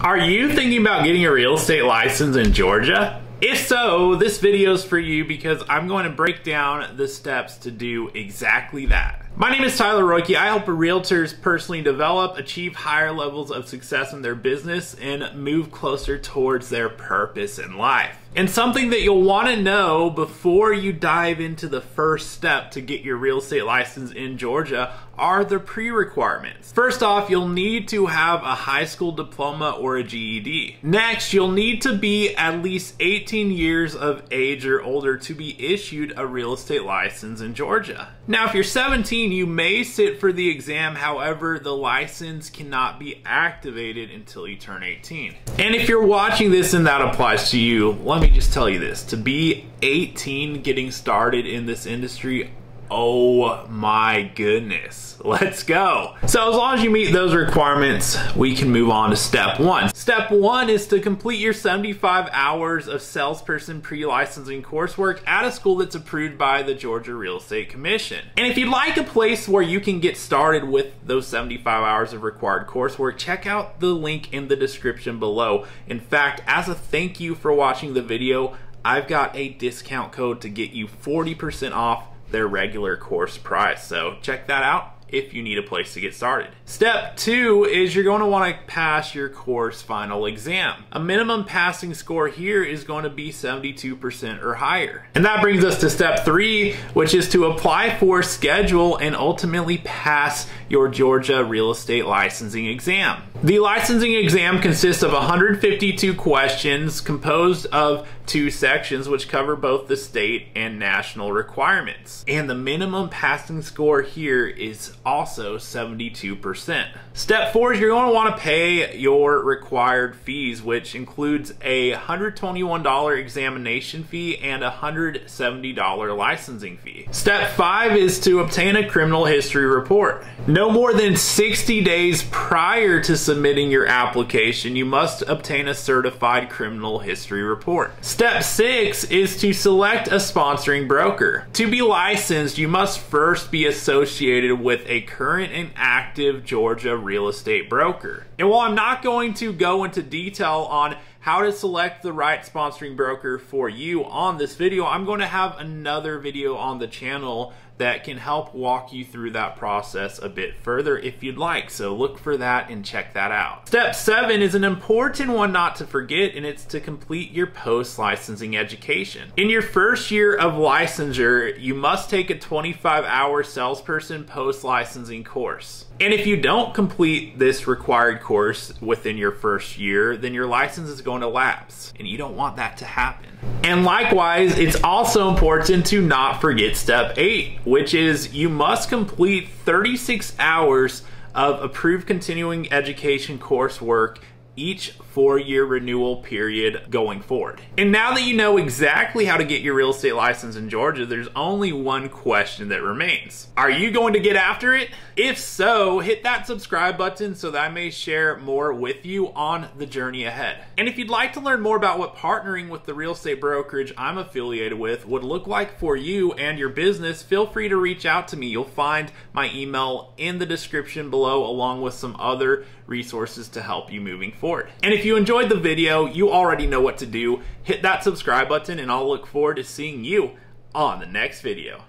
Are you thinking about getting a real estate license in Georgia? If so, this video is for you because I'm going to break down the steps to do exactly that. My name is Tyler Roicki. I help realtors personally develop, achieve higher levels of success in their business, and move closer towards their purpose in life. And something that you'll want to know before you dive into the first step to get your real estate license in Georgia are the pre-requirements. First off, you'll need to have a high school diploma or a GED. Next, you'll need to be at least 18 years of age or older to be issued a real estate license in Georgia. Now, if you're 17, you may sit for the exam. However, the license cannot be activated until you turn 18. And if you're watching this and that applies to you, let me just tell you this. To be 18 getting started in this industry, oh my goodness. Let's go. So as long as you meet those requirements, we can move on to step one. Step one is to complete your 75 hours of salesperson pre-licensing coursework at a school that's approved by the Georgia Real Estate Commission. And if you'd like a place where you can get started with those 75 hours of required coursework, check out the link in the description below. In fact, as a thank you for watching the video, I've got a discount code to get you 40% off their regular course price. So check that out if you need a place to get started. Step two is you're going to want to pass your course final exam. A minimum passing score here is going to be 72% or higher. And that brings us to step three, which is to apply for, schedule, and ultimately pass your Georgia real estate licensing exam. The licensing exam consists of 152 questions composed of 2 sections which cover both the state and national requirements. And the minimum passing score here is also 72%. Step 4 is you're going to want to pay your required fees, which includes a $121 examination fee and a $170 licensing fee. Step 5 is to obtain a criminal history report. No more than 60 days prior to submitting your application, you must obtain a certified criminal history report. Step 6 is to select a sponsoring broker. To be licensed, you must first be associated with a current and active Georgia real estate broker. And while I'm not going to go into detail on how to select the right sponsoring broker for you on this video, I'm going to have another video on the channel that can help walk you through that process a bit further if you'd like. So look for that and check that out. Step 7 is an important one not to forget, and it's to complete your post-licensing education. In your first year of licensure, you must take a 25-hour salesperson post-licensing course. And if you don't complete this required course within your first year, then your license is going to lapse, and you don't want that to happen. And likewise, it's also important to not forget step 8, which is you must complete 36 hours of approved continuing education coursework each 4-year renewal period going forward. And now that you know exactly how to get your real estate license in Georgia, there's only one question that remains. Are you going to get after it? If so, hit that subscribe button so that I may share more with you on the journey ahead. And if you'd like to learn more about what partnering with the real estate brokerage I'm affiliated with would look like for you and your business, feel free to reach out to me. You'll find my email in the description below, along with some other resources to help you moving forward. And if you enjoyed the video, you already know what to do. Hit that subscribe button, and I'll look forward to seeing you on the next video.